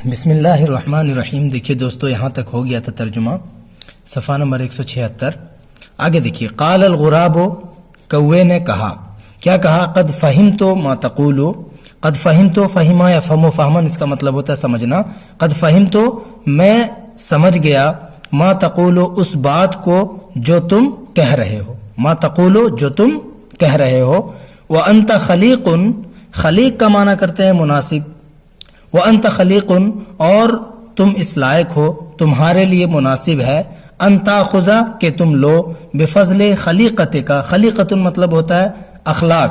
بسم اللہ الرحمن الرحیم. دیکھیے دوستو یہاں تک ہو گیا تھا ترجمہ صفحہ نمبر 176. آگے دیکھیے قال الغراب، کوے نے کہا. کیا کہا؟ قد فہمتو ما تقولو. قد فہمتو، فہما یا فہمو فہمن اس کا مطلب ہوتا ہے سمجھنا. قد فہمتو میں سمجھ گیا، ما تقولو اس بات کو جو تم کہہ رہے ہو. ما تقولو جو تم کہہ رہے ہو. وانت خلیق، خلیق کا معنی کرتے ہیں مناسب. وانت خلیق اور تم اس لائق ہو، تمہارے لیے مناسب ہے. ان تاخذ کہ تم لو، بفضل خلیقت کا، خلیقت مطلب ہوتا ہے اخلاق،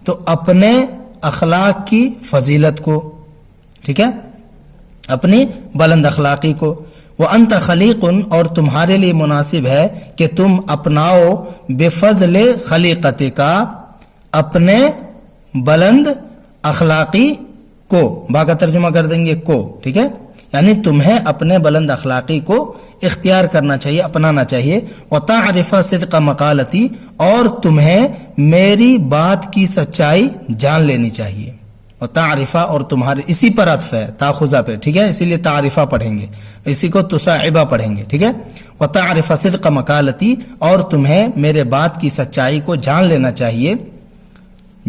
تو اپنے اخلاق کی فضیلت کو، ٹھیک ہے، اپنی بلند اخلاقی کو. وانت خلیق اور تمہارے لیے مناسب ہے کہ تم اپناؤ بفضل خلیقت کا، اپنے بلند اخلاقی کو. با کا ترجمہ کر دیں گے کو، ٹھیک ہے، یعنی تمہیں اپنے بلند اخلاقی کو اختیار کرنا چاہیے، اپنانا چاہیے. وتعرف صدق مقالتی اور تمہیں میری بات کی سچائی جان لینی چاہیے. وتعرف اور تمہارے، اسی پر عطف ہے تاخذہ پہ، ٹھیک ہے، اسی لیے تعرفہ پڑھیں گے، اسی کو تصاعبہ پڑھیں گے، ٹھیک ہے. وتعرف صدق مقالتی اور تمہیں میرے بات کی سچائی کو جان لینا چاہیے،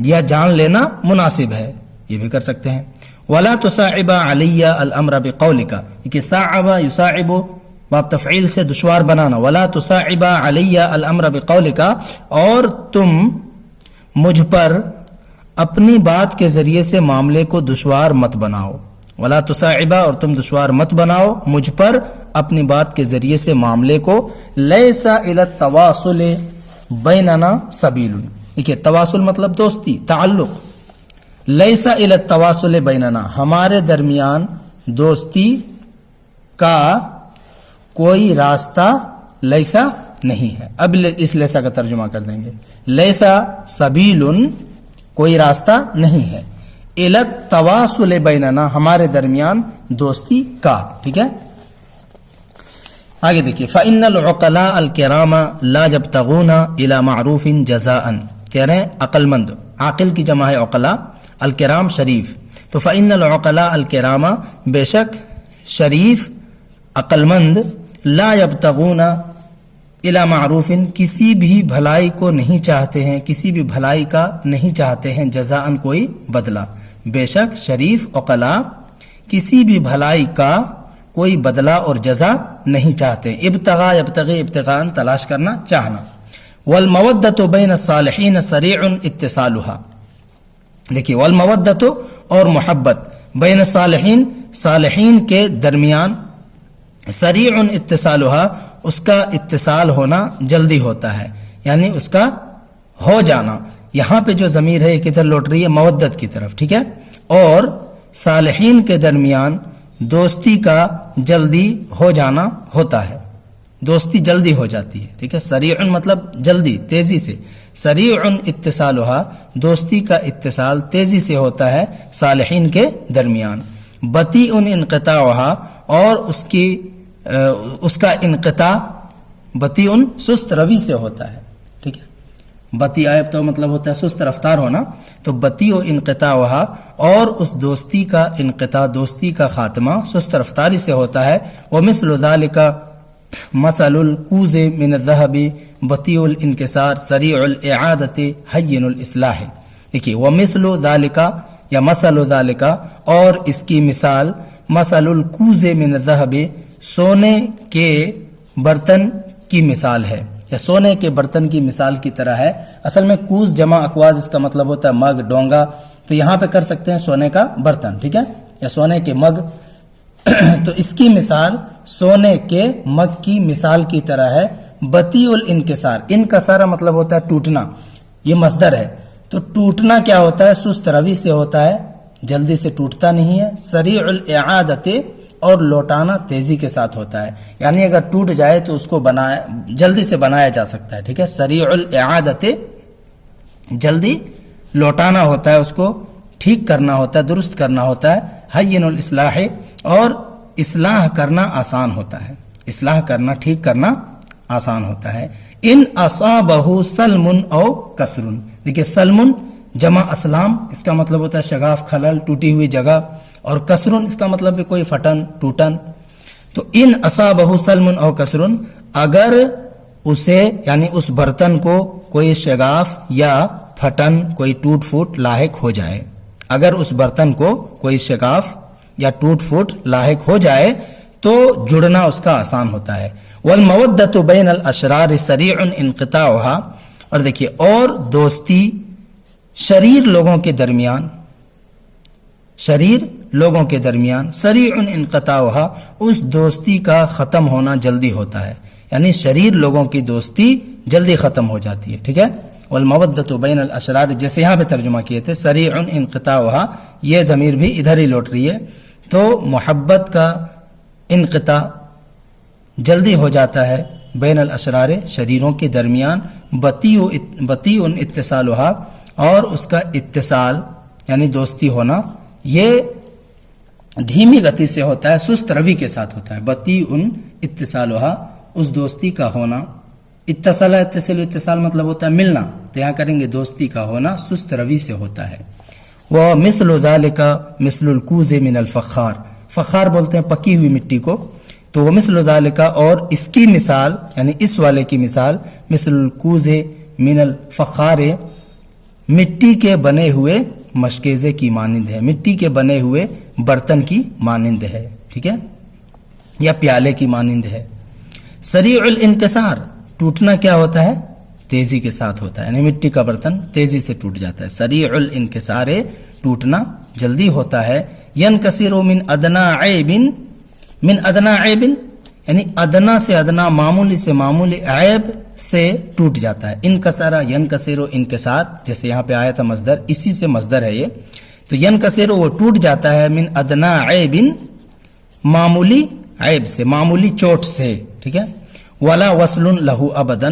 یا جان لینا مناسب ہے، یہ بھی کر سکتے ہیں. ولا تصعب علی الامر بقولک، کہ صعب یصعب باب تفعیل سے دشوار بنانا. ولا تصعب علی الامر بقولک اور تم مجھ پر اپنی بات کے ذریعے سے معاملے کو دشوار مت بناؤ. ولا تصعب اور تم دشوار مت بناؤ مجھ پر اپنی بات کے ذریعے سے معاملے کو. لیس الی التواصل بیننا سبیل، دیکھیے تواصل مطلب دوستی، تعلق. لیسا الی التواصل بیننا ہمارے درمیان دوستی کا کوئی راستہ لیسا نہیں ہے. اب اس لیسا کا ترجمہ کر دیں گے. لیسا سبیل کوئی راستہ نہیں ہے. الی التواصل بیننا ہمارے درمیان دوستی کا، ٹھیک ہے. آگے دیکھیے فإن العقلاء الکرام لا یبتغون الی معروف جزاء، کہہ رہے ہیں عقل مند، عاقل کی جمع ہے عقلاء، الکرام شریف. تو فإن العقلاء الکرام بے شک شریف عقل مند، لا یبتغون الی معروف کسی بھی بھلائی کو نہیں چاہتے ہیں، کسی بھی بھلائی کا نہیں چاہتے ہیں، جزاء کوئی بدلہ. بے شک شریف عقلاء کسی بھی بھلائی کا کوئی بدلہ اور جزا نہیں چاہتے. ابتغاء یبتغی ابتغاء تلاش کرنا، چاہنا. والمودۃ بین الصالحین سریع اتصالها، دیکھیے والمودۃ اور محبت، بین الصالحین صالحین کے درمیان، سریع اتصالها اس کا اتصال ہونا جلدی ہوتا ہے، یعنی اس کا ہو جانا. یہاں پہ جو ضمیر ہے یہ کدھر لوٹ رہی ہے؟ مودت کی طرف، ٹھیک ہے. اور صالحین کے درمیان دوستی کا جلدی ہو جانا ہوتا ہے، دوستی جلدی ہو جاتی ہے، ٹھیک ہے. سریع مطلب جلدی، تیزی سے. سریع اتصالها دوستی کا اتصال تیزی سے ہوتا ہے صالحین کے درمیان. بطیء انقطاعها اور اس کا انقطاع بطیء سست روی سے ہوتا ہے، ٹھیک ہے. بطیء تو مطلب ہوتا ہے سست رفتار ہونا، تو بطیء انقطاعها اور اس دوستی کا انقطاع، دوستی کا خاتمہ سست رفتاری سے ہوتا ہے. ومثل ذلك مثل الکوز من الذهب بطیء الانکسار سریع الاعادت حین الاصلاح. دیکھیے ومثل ذالک یا مثل ذالک اور اس کی مثال، مثل الکوز من الذهب سونے کے برتن کی مثال ہے، یا سونے کے برتن کی مثال کی طرح ہے. اصل میں کوز جمع اکواز اس کا مطلب ہوتا ہے مگ، ڈونگا، تو یہاں پہ کر سکتے ہیں سونے کا برتن، ٹھیک ہے، یا سونے کے مگ. تو اس کی مثال سونے کے مگ کی مثال کی طرح ہے. بطیء الانکسار، انکسارہ مطلب ہوتا ہے ٹوٹنا، یہ مصدر ہے. تو ٹوٹنا کیا ہوتا ہے؟ سست روی سے ہوتا ہے، جلدی سے ٹوٹتا نہیں ہے. سریع الاعادت اور لوٹانا تیزی کے ساتھ ہوتا ہے، یعنی اگر ٹوٹ جائے تو اس کو جلدی سے بنایا جا سکتا ہے، ٹھیک ہے. سریع الاعادت جلدی لوٹانا ہوتا ہے، اس کو ٹھیک کرنا ہوتا ہے، درست کرنا ہوتا ہے. حین الاصلاح اور اصلاح کرنا آسان ہوتا ہے، اصلاح کرنا، ٹھیک کرنا آسان ہوتا ہے. ان اصابہ سلم او کسر، دیکھیے سلم جمع اسلام، اس کا مطلب ہوتا ہے شگاف، خلل، ٹوٹی ہوئی جگہ. اور کسرن اس کا مطلب ہے کوئی پھٹن ٹوٹن. تو ان اصابہ سلم او کسرن، اگر اسے یعنی اس برتن کو کوئی شگاف یا پھٹن کوئی ٹوٹ پھوٹ لاحق ہو جائے، اگر اس برتن کو کوئی شگاف یا ٹوٹ پھوٹ لاحق ہو جائے تو جڑنا اس کا آسان ہوتا ہے. والمودۃ بین الاشرار سریع انقطاعها، اور دیکھیے اور دوستی شریر لوگوں کے درمیان، شریر لوگوں کے درمیان سریع انقطاعها، اس دوستی کا ختم ہونا جلدی ہوتا ہے، یعنی شریر لوگوں کی دوستی جلدی ختم ہو جاتی ہے. ٹھیک ہے. والمودۃ بین الاشرار، جیسے یہاں پہ ترجمہ کیے تھے سریع انقطاعها، یہ ضمیر بھی ادھر ہی لوٹ رہی ہے. تو محبت کا انقطاع جلدی ہو جاتا ہے بین الاشرار، شریروں کے درمیان. بطیء اتصالها، اور اس کا اتصال یعنی دوستی ہونا یہ دھیمی گتی سے ہوتا ہے، سست روی کے ساتھ ہوتا ہے. بطیء اتصالها، اس دوستی کا ہونا. اتصال مطلب ہوتا ہے ملنا، تو یہاں کریں گے دوستی کا ہونا سست روی سے ہوتا ہے. ومثل ذلك مثل الكوز من الفخار، فخار بولتے ہیں پکی ہوئی مٹی کو. تو ومثل ذلك، اور اس کی مثال یعنی اس والے کی مثال، مثل الكوز من الفخار، مٹی کے بنے ہوئے مشکیزے کی مانند ہے، مٹی کے بنے ہوئے برتن کی مانند ہے. ٹھیک ہے، یا پیالے کی مانند ہے. سریع الانکسار، ٹوٹنا کیا ہوتا ہے؟ تیزی کے ساتھ ہوتا ہے، یعنی مٹی کا برتن تیزی سے ٹوٹ جاتا ہے. سریع الانکسار، ٹوٹنا جلدی ہوتا ہے. ینکسر من ادنا عیب، من ادنا عیب یعنی ادنا سے ادنا، معمولی سے معمولی عیب سے ٹوٹ جاتا ہے. انکسر ینکسر انکسار، جیسے یہاں پہ آیا تھا مصدر، اسی سے مصدر ہے یہ. تو ینکسر وہ ٹوٹ جاتا ہے، من ادنا عیب معمولی عیب سے، معمولی چوٹ سے. ٹھیک ہے. ولا وصل له ابدا،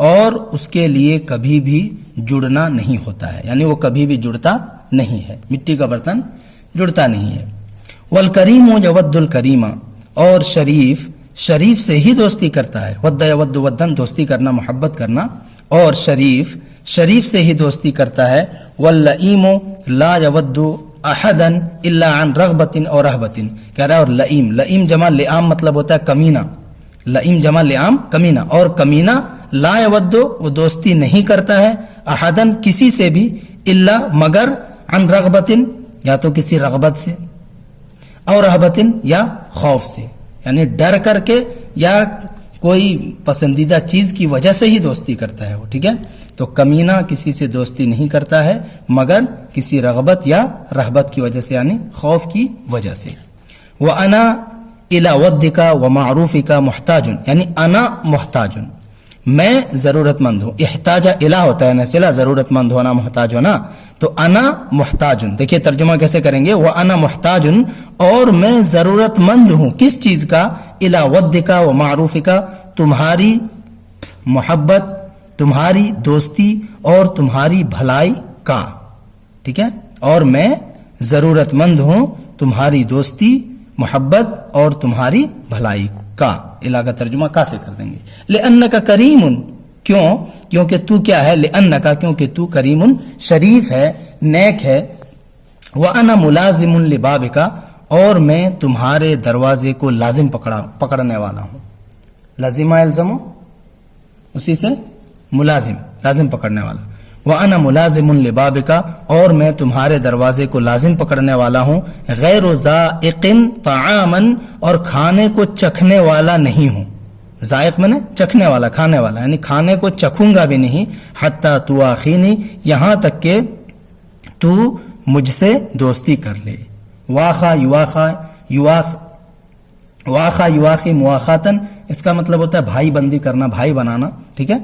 اور اس کے لیے کبھی بھی جڑنا نہیں ہوتا ہے، یعنی وہ کبھی بھی جڑتا نہیں ہے، مٹی کا برتن جڑتا نہیں ہے. والکریم یود الکریم، اور شریف شریف سے ہی دوستی کرتا ہے. ود یود ودن، دوستی کرنا محبت کرنا، اور شریف شریف سے ہی دوستی کرتا ہے. واللئیم لا یود احدا الا عن رغبت اور رہبت، کہہ رہا ہے. اور لئیم، لئیم جمع لئام مطلب ہوتا ہے کمینہ، لئیم جمع لئام کمینہ. اور کمینہ لا یود، وہ دوستی نہیں کرتا ہے، احدن کسی سے بھی، الا مگر، عن رغبت یا تو کسی رغبت سے، اور رہبت یا خوف سے، یعنی ڈر کر کے یا کوئی پسندیدہ چیز کی وجہ سے ہی دوستی کرتا ہے وہ. ٹھیک ہے. تو کمینہ کسی سے دوستی نہیں کرتا ہے مگر کسی رغبت یا رہبت کی وجہ سے، یعنی خوف کی وجہ سے. وَأَنَا إِلَى وَدِّكَ وَمَعْرُوفِكَ مُحْتَاجٌ، یعنی انا محتاج، میں ضرورت مند ہوں. احتاج الہ ہوتا ہے نا صلہ، ضرورت مند ہونا محتاج ہونا. تو انا محتاج، دیکھیے ترجمہ کیسے کریں گے. وَأَنَا مُحْتَاجٌ، اور میں ضرورت مند ہوں کس چیز کا؟ إِلَى وَدِّكَ وَمَعْرُوفِكَ، تمہاری محبت، تمہاری دوستی اور تمہاری بھلائی کا. ٹھیک ہے. اور میں ضرورت مند ہوں تمہاری دوستی، محبت اور تمہاری بھلائی کا. الہ کا ترجمہ کا سے کر دیں گے. لِأَنَّكَ کریم، کیوں؟ کیونکہ تو کیا ہے؟ لِأَنَّكَ، کیونکہ تو کریم شریف ہے، نیک ہے. وَأَنَا مُلَازِمٌ لِبَابِكَ، اور میں تمہارے دروازے کو لازم پکڑنے والا ہوں. لازم الزم، اسی سے ملازم، لازم پکڑنے والا. وَأَنَا مُلَازِمٌ لِبَابِكَ، اور میں تمہارے دروازے کو لازم پکڑنے والا ہوں. غیر ذائق طعاماً، اور کھانے کو چکھنے والا نہیں ہوں. ذائق میں نے چکھنے والا، کھانے والا، یعنی کھانے کو چکھوں گا بھی نہیں. حتی تواخینی، یہاں تک کہ تو مجھ سے دوستی کر لے. واخا یواخا، واخا یواخی مواخاتن، اس کا مطلب ہوتا ہے بھائی بندی کرنا، بھائی بنانا. ٹھیک ہے.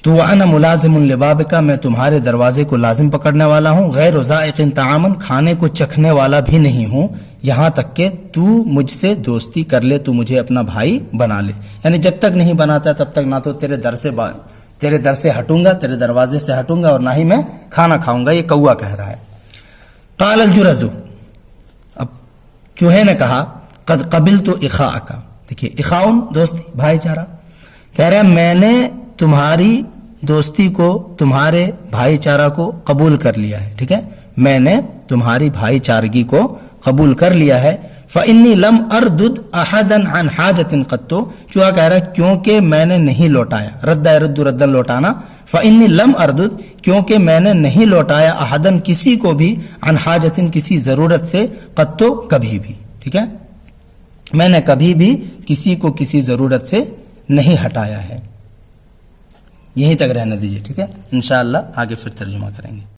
تو وَأَنَا مُلَازِمٌ لِبَابِكَ، میں تمہارے دروازے کو لازم پکڑنے والا ہوں. غیر ذائق طعاماً، کھانے کو چکھنے والا بھی نہیں ہوں. یہاں تک کہ تو مجھ سے دوستی کر لے، تو مجھے اپنا بھائی بنا لے. یعنی جب تک نہیں بناتا تب تک نہ تو تیرے در سے ہٹوں گا، تیرے دروازے سے ہٹوں گا، اور نہ ہی میں کھانا کھاؤں گا. یہ کوا کہہ رہا ہے. قال الجرز، اب چوہے نے کہا، قد قبلت اخاءک، دیکھیے اخاؤن دوستی، بھائی چارہ. کہہ رہے ہیں میں نے تمہاری دوستی کو، تمہارے بھائی چارہ کو قبول کر لیا ہے. ٹھیک ہے. میں نے تمہاری بھائی چارگی کو قبول کر لیا ہے. فإنی لم اردد احدا عن حاجت قط، چوہا کہہ رہا ہے کیونکہ میں نے نہیں لوٹایا، رد يرد ردا لوٹانا. فإنی لم اردد کیونکہ میں نے نہیں لوٹایا احدا کسی کو بھی عن حاجت کسی ضرورت سے قط کبھی بھی. ٹھیک ہے، میں نے کبھی بھی کسی کو کسی ضرورت سے نہیں ہٹایا ہے. یہیں تک رہنے دیجیے. ٹھیک ہے، انشاءاللہ آگے پھر ترجمہ کریں گے.